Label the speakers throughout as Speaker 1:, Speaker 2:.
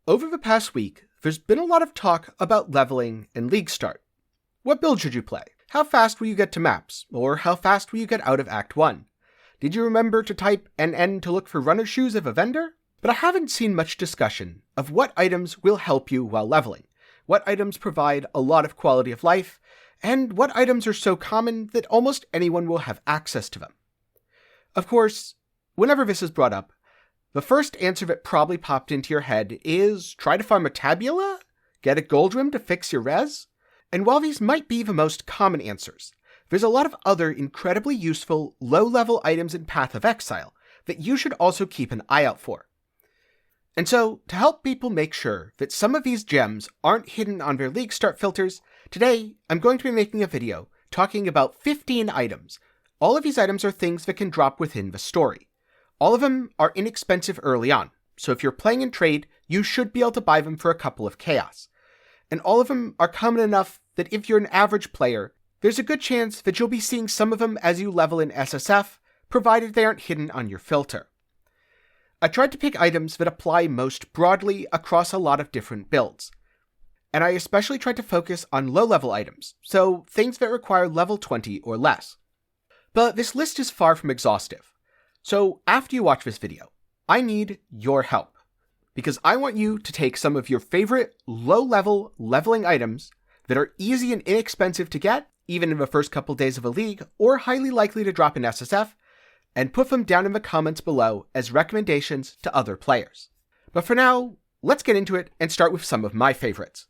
Speaker 1: Over the past week, there's been a lot of talk about leveling and league start. What build should you play? How fast will you get to maps? Or how fast will you get out of Act 1? Did you remember to type NN to look for runner shoes of a vendor? But I haven't seen much discussion of what items will help you while leveling, what items provide a lot of quality of life, and what items are so common that almost anyone will have access to them. Of course, whenever this is brought up, the first answer that probably popped into your head is try to farm a tabula? Get a gold rim to fix your res? And while these might be the most common answers, there's a lot of other incredibly useful low-level items in Path of Exile that you should also keep an eye out for. And so, to help people make sure that some of these gems aren't hidden on their league start filters, today I'm going to be making a video talking about 15 items. All of these items are things that can drop within the story. All of them are inexpensive early on, so if you're playing in trade, you should be able to buy them for a couple of chaos. And all of them are common enough that if you're an average player, there's a good chance that you'll be seeing some of them as you level in SSF, provided they aren't hidden on your filter. I tried to pick items that apply most broadly across a lot of different builds. And I especially tried to focus on low-level items, so things that require level 20 or less. But this list is far from exhaustive. So after you watch this video, I need your help, because I want you to take some of your favorite low-level leveling items that are easy and inexpensive to get, even in the first couple days of a league, or highly likely to drop in SSF, and put them down in the comments below as recommendations to other players. But for now, let's get into it and start with some of my favorites.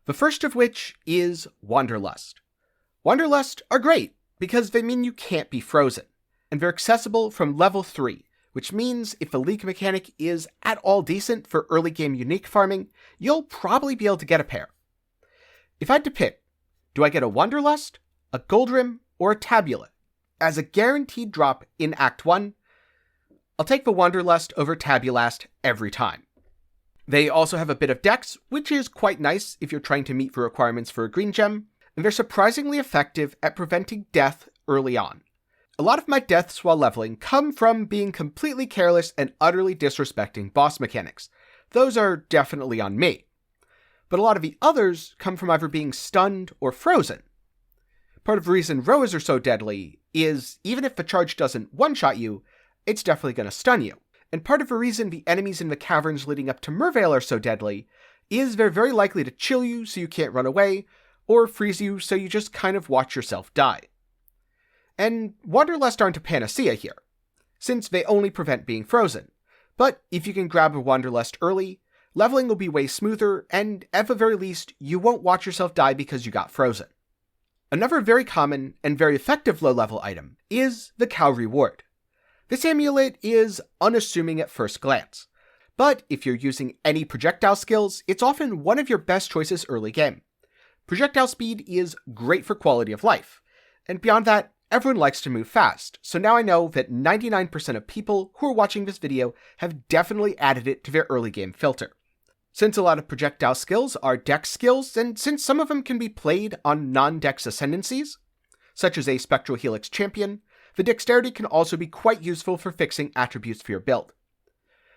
Speaker 1: The first of which is Wanderlust. Wanderlust are great because they mean you can't be frozen, and they're accessible from level 3, which means if the league mechanic is at all decent for early game unique farming, you'll probably be able to get a pair. If I had to pick, do I get a Wanderlust, a Gold Rim, or a Tabula as a guaranteed drop in Act 1? I'll take the Wanderlust over Tabulast every time. They also have a bit of dex, which is quite nice if you're trying to meet the requirements for a green gem, and they're surprisingly effective at preventing death early on. A lot of my deaths while leveling come from being completely careless and utterly disrespecting boss mechanics. Those are definitely on me. But a lot of the others come from either being stunned or frozen. Part of the reason Roas are so deadly is, even if the charge doesn't one-shot you, it's definitely going to stun you. And part of the reason the enemies in the caverns leading up to Mervale are so deadly is they're very likely to chill you so you can't run away, or freeze you so you just kind of watch yourself die. And Wanderlust aren't a panacea here, since they only prevent being frozen. But if you can grab a Wanderlust early, leveling will be way smoother, and at the very least, you won't watch yourself die because you got frozen. Another very common and very effective low-level item is the Cow Reward. This amulet is unassuming at first glance, but if you're using any projectile skills, it's often one of your best choices early game. Projectile speed is great for quality of life, and beyond that, everyone likes to move fast, so now I know that 99% of people who are watching this video have definitely added it to their early game filter. Since a lot of projectile skills are dex skills, and since some of them can be played on non-dex ascendancies, such as a Spectral Helix champion, the dexterity can also be quite useful for fixing attributes for your build.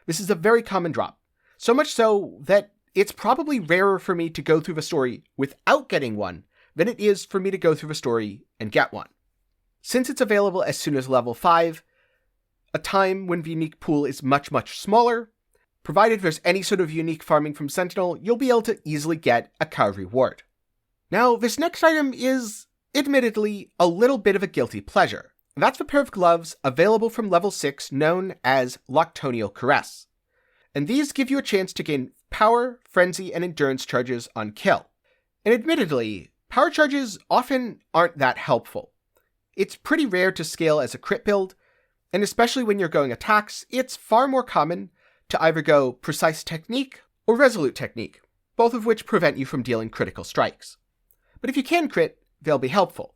Speaker 1: This is a very common drop, so much so that it's probably rarer for me to go through the story without getting one than it is for me to go through the story and get one. Since it's available as soon as level 5, a time when the unique pool is much, much smaller, provided there's any sort of unique farming from Sentinel, you'll be able to easily get a Cow Reward. Now, this next item is, admittedly, a little bit of a guilty pleasure. That's the pair of gloves available from level 6 known as Loctonial Caress. And these give you a chance to gain power, frenzy, and endurance charges on kill. And admittedly, power charges often aren't that helpful. It's pretty rare to scale as a crit build, and especially when you're going attacks, it's far more common to either go Precise Technique or Resolute Technique, both of which prevent you from dealing critical strikes. But if you can crit, they'll be helpful.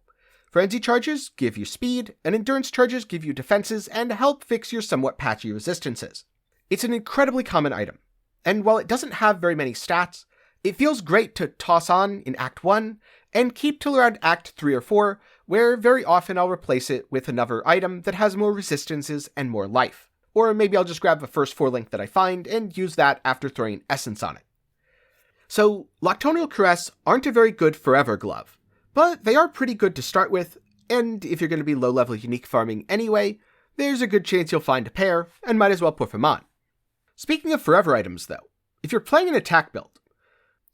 Speaker 1: Frenzy charges give you speed, and endurance charges give you defenses and help fix your somewhat patchy resistances. It's an incredibly common item, and while it doesn't have very many stats, it feels great to toss on in Act 1 and keep till around Act 3 or 4, where very often I'll replace it with another item that has more resistances and more life. or maybe I'll just grab the first 4 link that I find and use that after throwing an essence on it. So, Loctonial Caress aren't a very good forever glove, but they are pretty good to start with, and if you're going to be low-level unique farming anyway, there's a good chance you'll find a pair, and might as well put them on. Speaking of forever items though, if you're playing an attack build,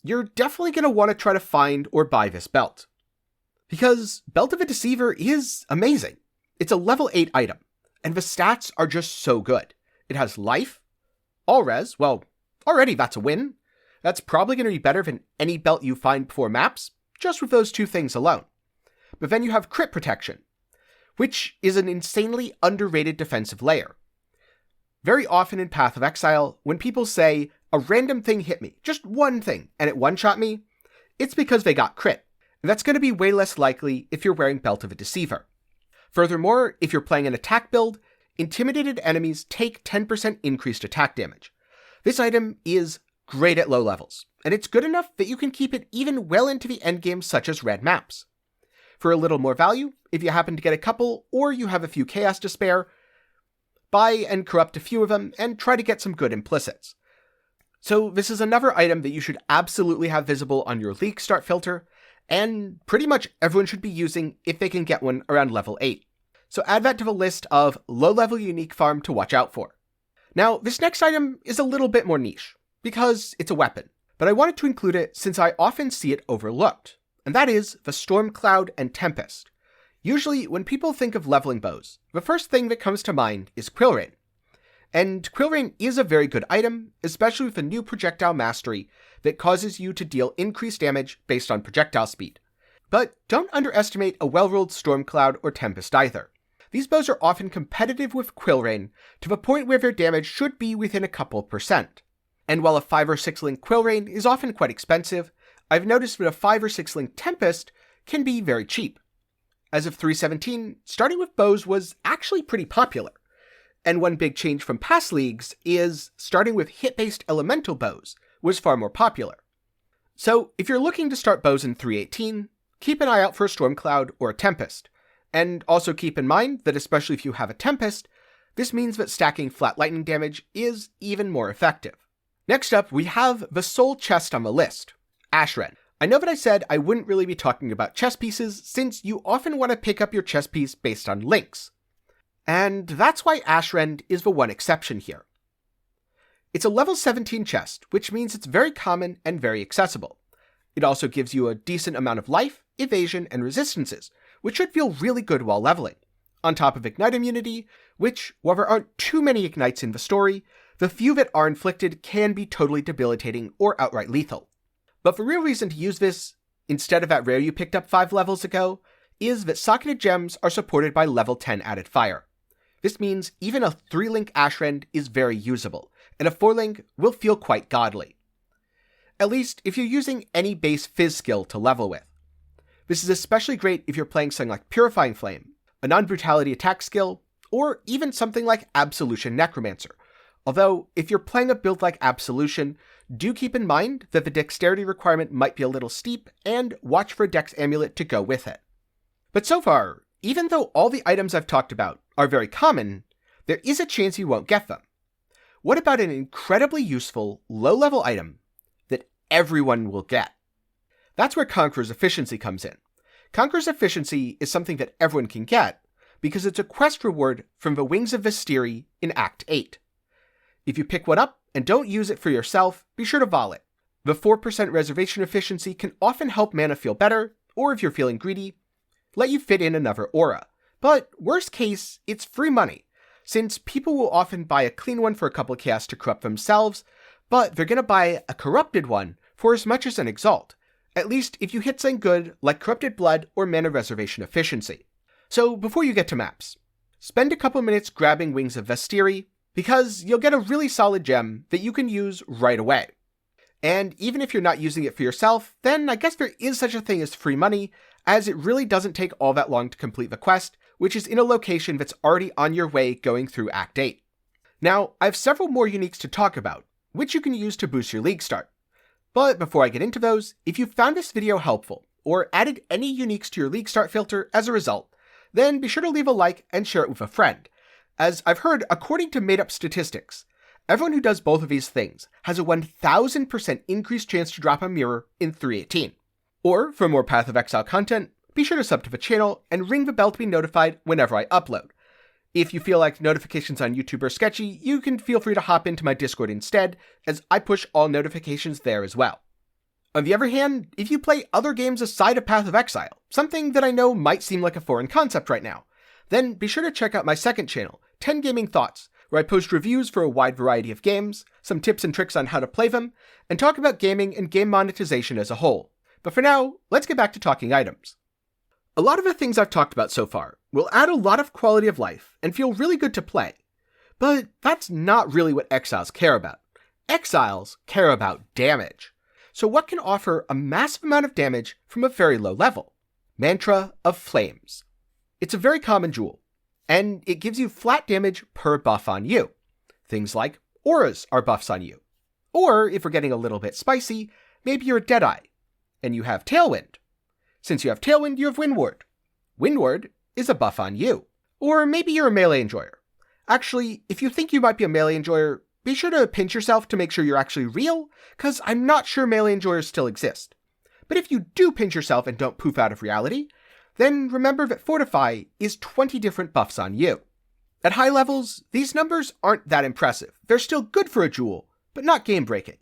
Speaker 1: you're definitely going to want to try to find or buy this belt. Because Belt of a Deceiver is amazing. It's a level 8 item, and the stats are just so good. It has life, all res, well, already that's a win. That's probably going to be better than any belt you find before maps, just with those 2 things alone. But then you have crit protection, which is an insanely underrated defensive layer. Very often in Path of Exile, when people say, a random thing hit me, just one thing, and it one-shot me, it's because they got crit. And that's going to be way less likely if you're wearing Belt of a Deceiver. Furthermore, if you're playing an attack build, intimidated enemies take 10% increased attack damage. This item is great at low levels, and it's good enough that you can keep it even well into the endgame such as red maps. For a little more value, if you happen to get a couple, or you have a few chaos to spare, buy and corrupt a few of them, and try to get some good implicits. So this is another item that you should absolutely have visible on your League Start filter, and pretty much everyone should be using if they can get one around level 8. So add that to the list of low-level unique farm to watch out for. Now, this next item is a little bit more niche, because it's a weapon, but I wanted to include it since I often see it overlooked, and that is the Storm Cloud and Tempest. Usually, when people think of leveling bows, the first thing that comes to mind is Quillrain. And Quillrain is a very good item, especially with a new projectile mastery that causes you to deal increased damage based on projectile speed. But don't underestimate a well-rolled Storm Cloud or Tempest either. These bows are often competitive with Quillrain to the point where their damage should be within a couple %. And while a 5 or 6 link Quillrain is often quite expensive, I've noticed that a 5 or 6 link Tempest can be very cheap. As of 3.17, starting with bows was actually pretty popular. And one big change from past leagues is starting with hit-based elemental bows was far more popular. So if you're looking to start bows in 3.18, keep an eye out for a Storm Cloud or a Tempest. And also keep in mind that especially if you have a Tempest, this means that stacking flat lightning damage is even more effective. Next up, we have the sole chest on the list, Ashrend. I know that I said I wouldn't really be talking about chess pieces since you often want to pick up your chess piece based on links. And that's why Ashrend is the one exception here. It's a level 17 chest, which means it's very common and very accessible. It also gives you a decent amount of life, evasion, and resistances, which should feel really good while leveling. On top of Ignite immunity, which, while there aren't too many Ignites in the story, the few that are inflicted can be totally debilitating or outright lethal. But the real reason to use this, instead of that rare you picked up 5 levels ago, is that socketed gems are supported by level 10 added fire. This means even a 3-link Ashrend is very usable, and a 4-link will feel quite godly. At least if you're using any base Fizz skill to level with. This is especially great if you're playing something like Purifying Flame, a non-brutality attack skill, or even something like Absolution Necromancer. Although, if you're playing a build like Absolution, do keep in mind that the dexterity requirement might be a little steep, and watch for a Dex Amulet to go with it. But so far, even though all the items I've talked about are very common, there is a chance you won't get them. What about an incredibly useful, low-level item that everyone will get? That's where Conqueror's Efficiency comes in. Conqueror's Efficiency is something that everyone can get, because it's a quest reward from the Wings of Vestiri in Act 8. If you pick one up and don't use it for yourself, be sure to vol it. The 4% reservation efficiency can often help mana feel better, or if you're feeling greedy, let you fit in another aura. But worst case, it's free money, since people will often buy a clean one for a couple of chaos to corrupt themselves, but they're going to buy a corrupted one for as much as an exalt, at least if you hit something good like Corrupted Blood or Mana Reservation Efficiency. So before you get to maps, spend a couple minutes grabbing Wings of Vestiri, because you'll get a really solid gem that you can use right away. And even if you're not using it for yourself, then I guess there is such a thing as free money, as it really doesn't take all that long to complete the quest, which is in a location that's already on your way going through Act 8. Now, I have several more uniques to talk about, which you can use to boost your League Start. But before I get into those, if you found this video helpful, or added any uniques to your League Start filter as a result, then be sure to leave a like and share it with a friend, as I've heard, according to made-up statistics, everyone who does both of these things has a 1000% increased chance to drop a mirror in 318. Or, for more Path of Exile content, be sure to sub to the channel and ring the bell to be notified whenever I upload. If you feel like notifications on YouTube are sketchy, you can feel free to hop into my Discord instead, as I push all notifications there as well. On the other hand, if you play other games aside of Path of Exile, something that I know might seem like a foreign concept right now, then be sure to check out my second channel, 10 Gaming Thoughts, where I post reviews for a wide variety of games, some tips and tricks on how to play them, and talk about gaming and game monetization as a whole. But for now, let's get back to talking items. A lot of the things I've talked about so far will add a lot of quality of life and feel really good to play, but that's not really what exiles care about. Exiles care about damage. So what can offer a massive amount of damage from a very low level? Mantra of Flames. It's a very common jewel, and it gives you flat damage per buff on you. Things like auras are buffs on you. Or, if we're getting a little bit spicy, maybe you're a Deadeye, and you have Tailwind. Since you have Tailwind, you have Windward. Windward is a buff on you. Or maybe you're a melee enjoyer. Actually, if you think you might be a melee enjoyer, be sure to pinch yourself to make sure you're actually real, because I'm not sure melee enjoyers still exist. But if you do pinch yourself and don't poof out of reality, then remember that Fortify is 20 different buffs on you. At high levels, these numbers aren't that impressive. They're still good for a jewel, but not game-breaking.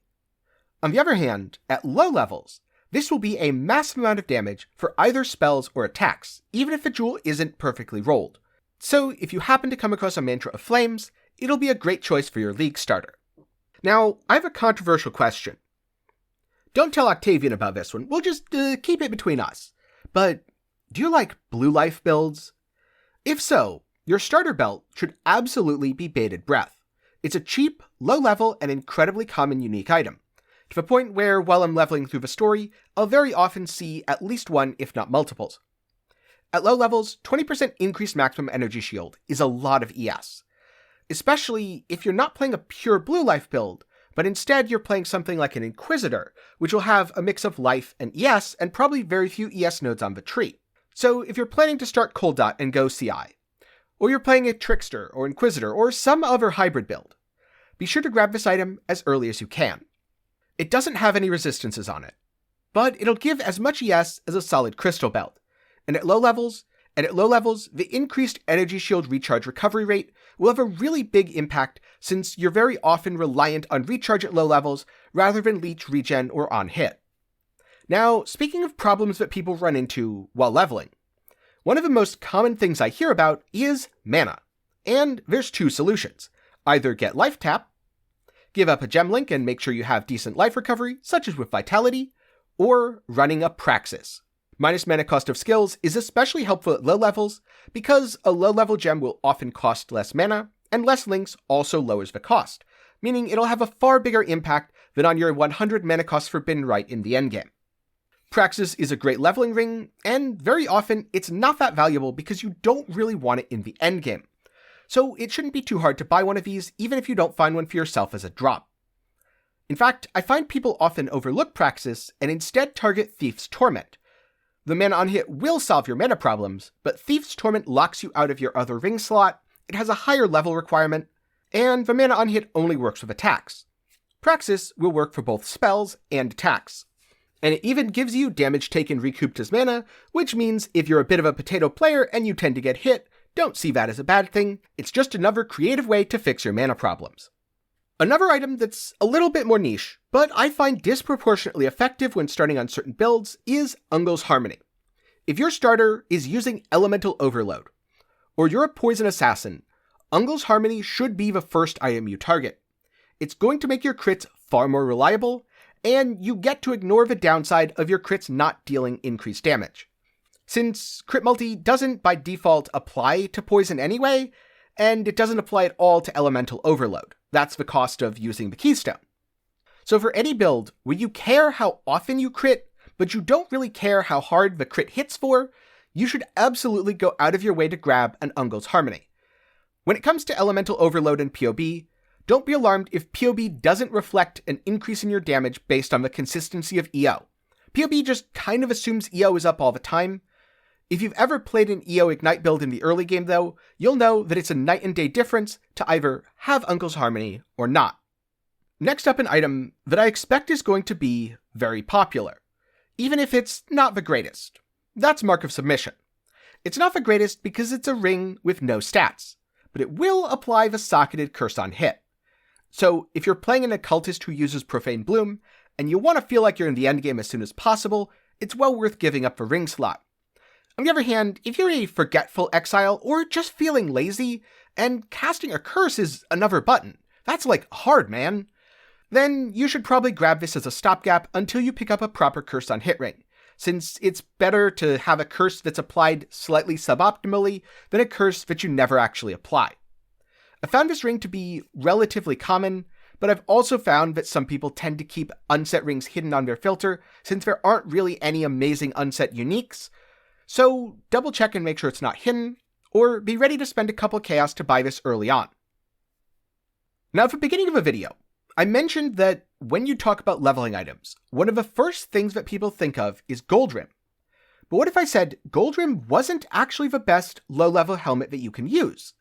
Speaker 1: On the other hand, at low levels, this will be a massive amount of damage for either spells or attacks, even if the jewel isn't perfectly rolled. So if you happen to come across a Mantra of Flames, it'll be a great choice for your League starter. Now, I have a controversial question. Don't tell Octavian about this one, we'll just keep it between us. But do you like blue life builds? If so, your starter belt should absolutely be Bated Breath. It's a cheap, low level, and incredibly common unique item, to the point where while I'm leveling through the story, I'll very often see at least one, if not multiples. At low levels, 20% increased maximum energy shield is a lot of ES. Especially if you're not playing a pure blue life build, but instead you're playing something like an Inquisitor, which will have a mix of life and ES, and probably very few ES nodes on the tree. So if you're planning to start Cold Dot and go CI, or you're playing a Trickster or Inquisitor or some other hybrid build, be sure to grab this item as early as you can. It doesn't have any resistances on it, but it'll give as much ES as a solid crystal belt, and at low levels, the increased energy shield recharge recovery rate will have a really big impact since you're very often reliant on recharge at low levels rather than leech, regen, or on hit. Now, speaking of problems that people run into while leveling, one of the most common things I hear about is mana, and there's two solutions. Either get life tap, give up a gem link and make sure you have decent life recovery, such as with Vitality, or running a Praxis. Minus mana cost of skills is especially helpful at low levels because a low level gem will often cost less mana, and less links also lowers the cost, meaning it'll have a far bigger impact than on your 100 mana cost Forbidden Rite in the endgame. Praxis is a great leveling ring, and very often it's not that valuable because you don't really want it in the endgame. So it shouldn't be too hard to buy one of these even if you don't find one for yourself as a drop. In fact, I find people often overlook Praxis and instead target Thief's Torment. The mana on hit will solve your mana problems, but Thief's Torment locks you out of your other ring slot, it has a higher level requirement, and the mana on hit only works with attacks. Praxis will work for both spells and attacks. And it even gives you damage taken recouped as mana, which means if you're a bit of a potato player and you tend to get hit, don't see that as a bad thing, it's just another creative way to fix your mana problems. Another item that's a little bit more niche, but I find disproportionately effective when starting on certain builds, is Ungol's Harmony. If your starter is using Elemental Overload, or you're a poison assassin, Ungol's Harmony should be the first item you target. It's going to make your crits far more reliable, and you get to ignore the downside of your crits not dealing increased damage. Since Crit Multi doesn't by default apply to poison anyway, and it doesn't apply at all to Elemental Overload. That's the cost of using the Keystone. So for any build where you care how often you crit, but you don't really care how hard the crit hits for, you should absolutely go out of your way to grab an Ungol's Harmony. When it comes to Elemental Overload and PoB, don't be alarmed if PoB doesn't reflect an increase in your damage based on the consistency of EO. PoB just kind of assumes EO is up all the time. If you've ever played an EO Ignite build in the early game though, you'll know that it's a night and day difference to either have Uncle's Harmony or not. Next up, an item that I expect is going to be very popular, even if it's not the greatest. That's Mark of Submission. It's not the greatest because it's a ring with no stats, but it will apply the socketed curse on hit. So if you're playing an occultist who uses Profane Bloom, and you want to feel like you're in the endgame as soon as possible, it's well worth giving up the ring slot. On the other hand, if you're a forgetful exile or just feeling lazy, and casting a curse is another button, that's like hard, man, then you should probably grab this as a stopgap until you pick up a proper curse on hit ring, since it's better to have a curse that's applied slightly suboptimally than a curse that you never actually apply. I found this ring to be relatively common, but I've also found that some people tend to keep unset rings hidden on their filter since there aren't really any amazing unset uniques, so double check and make sure it's not hidden, or be ready to spend a couple chaos to buy this early on. Now at the beginning of a video, I mentioned that when you talk about leveling items, one of the first things that people think of is Gold Rim. But what if I said Gold Rim wasn't actually the best low-level helmet that you can use?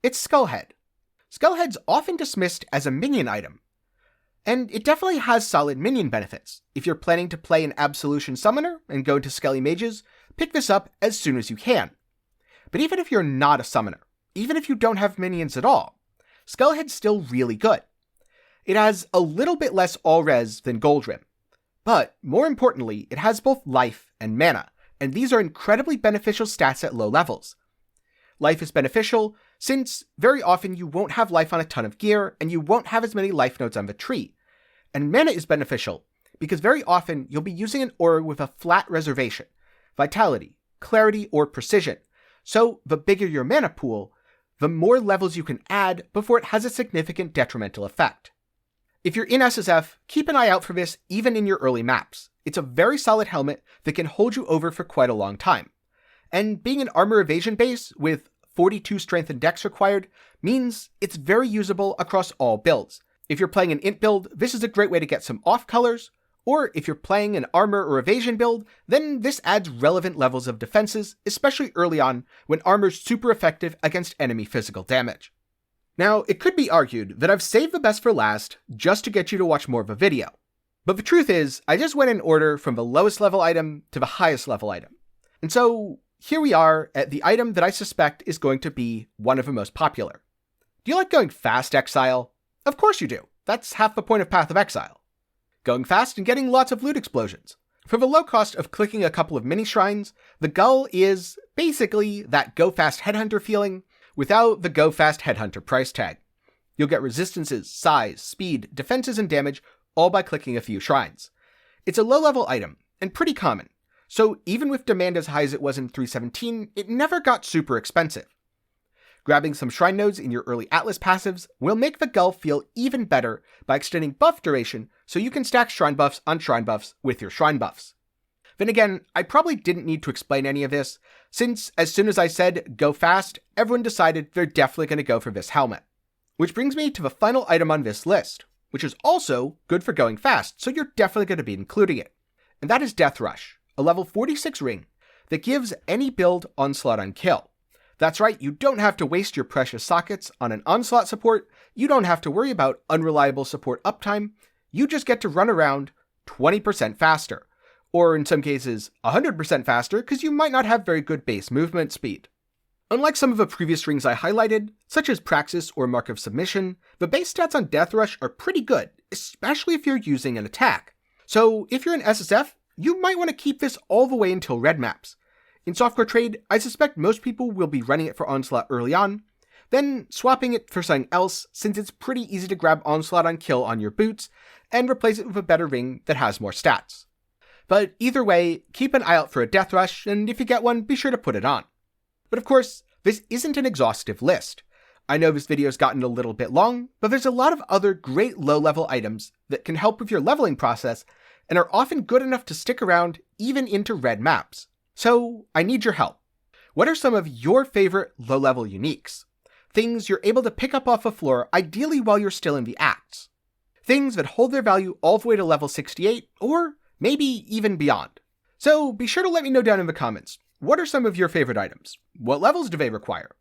Speaker 1: It's Skullhead. Skullhead's often dismissed as a minion item, and it definitely has solid minion benefits. If you're planning to play an Absolution Summoner and go into Skelly Mages, pick this up as soon as you can. But even if you're not a summoner, even if you don't have minions at all, Skullhead's still really good. It has a little bit less all-res than Gold Rim, but more importantly, it has both life and mana, and these are incredibly beneficial stats at low levels. Life is beneficial since very often you won't have life on a ton of gear, and you won't have as many life nodes on the tree. And mana is beneficial because very often you'll be using an aura with a flat reservation, vitality, clarity, or precision. So the bigger your mana pool, the more levels you can add before it has a significant detrimental effect. If you're in SSF, keep an eye out for this even in your early maps. It's a very solid helmet that can hold you over for quite a long time. And being an armor evasion base with 42 strength and dex required means it's very usable across all builds. If you're playing an int build, this is a great way to get some off colors, or if you're playing an armor or evasion build, then this adds relevant levels of defenses, especially early on when armor's super effective against enemy physical damage. Now, it could be argued that I've saved the best for last just to get you to watch more of a video. But the truth is, I just went in order from the lowest level item to the highest level item. And so, here we are at the item that I suspect is going to be one of the most popular. Do you like going fast, Exile? Of course you do. That's half the point of Path of Exile. Going fast and getting lots of loot explosions. For the low cost of clicking a couple of mini shrines, the Gull is basically that Go Fast Headhunter feeling without the Go Fast Headhunter price tag. You'll get resistances, size, speed, defenses, and damage all by clicking a few shrines. It's a low-level item, and pretty common, so even with demand as high as it was in 3.17, it never got super expensive. Grabbing some shrine nodes in your early Atlas passives will make the Gull feel even better by extending buff duration so you can stack shrine buffs on shrine buffs with your shrine buffs. Then again, I probably didn't need to explain any of this, since as soon as I said go fast, everyone decided they're definitely going to go for this helmet. Which brings me to the final item on this list, which is also good for going fast, so you're definitely going to be including it. And that is Death Rush, a level 46 ring that gives any build Onslaught on kill. That's right, you don't have to waste your precious sockets on an Onslaught support, you don't have to worry about unreliable support uptime, you just get to run around 20% faster. Or in some cases, 100% faster because you might not have very good base movement speed. Unlike some of the previous rings I highlighted, such as Praxis or Mark of Submission, the base stats on Death Rush are pretty good, especially if you're using an attack. So if you're in SSF, you might want to keep this all the way until red maps. In softcore trade, I suspect most people will be running it for Onslaught early on, then swapping it for something else since it's pretty easy to grab Onslaught on kill on your boots and replace it with a better ring that has more stats. But either way, keep an eye out for a Death Rush, and if you get one, be sure to put it on. But of course, this isn't an exhaustive list. I know this video's gotten a little bit long, but there's a lot of other great low-level items that can help with your leveling process and are often good enough to stick around even into red maps. So, I need your help. What are some of your favorite low-level uniques? Things you're able to pick up off the floor, ideally while you're still in the acts. Things that hold their value all the way to level 68, or maybe even beyond. So be sure to let me know down in the comments. What are some of your favorite items? What levels do they require?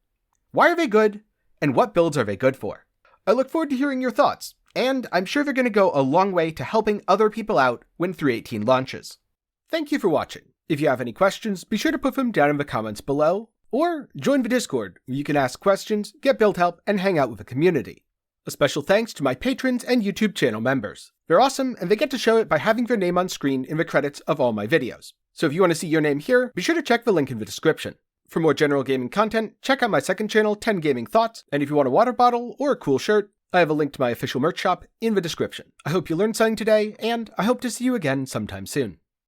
Speaker 1: Why are they good? And what builds are they good for? I look forward to hearing your thoughts, and I'm sure they're going to go a long way to helping other people out when 3.18 launches. Thank you for watching. If you have any questions, be sure to put them down in the comments below, or join the Discord, where you can ask questions, get build help, and hang out with the community. A special thanks to my patrons and YouTube channel members. They're awesome, and they get to show it by having their name on screen in the credits of all my videos. So if you want to see your name here, be sure to check the link in the description. For more general gaming content, check out my second channel, 10 Gaming Thoughts, and if you want a water bottle or a cool shirt, I have a link to my official merch shop in the description. I hope you learned something today, and I hope to see you again sometime soon.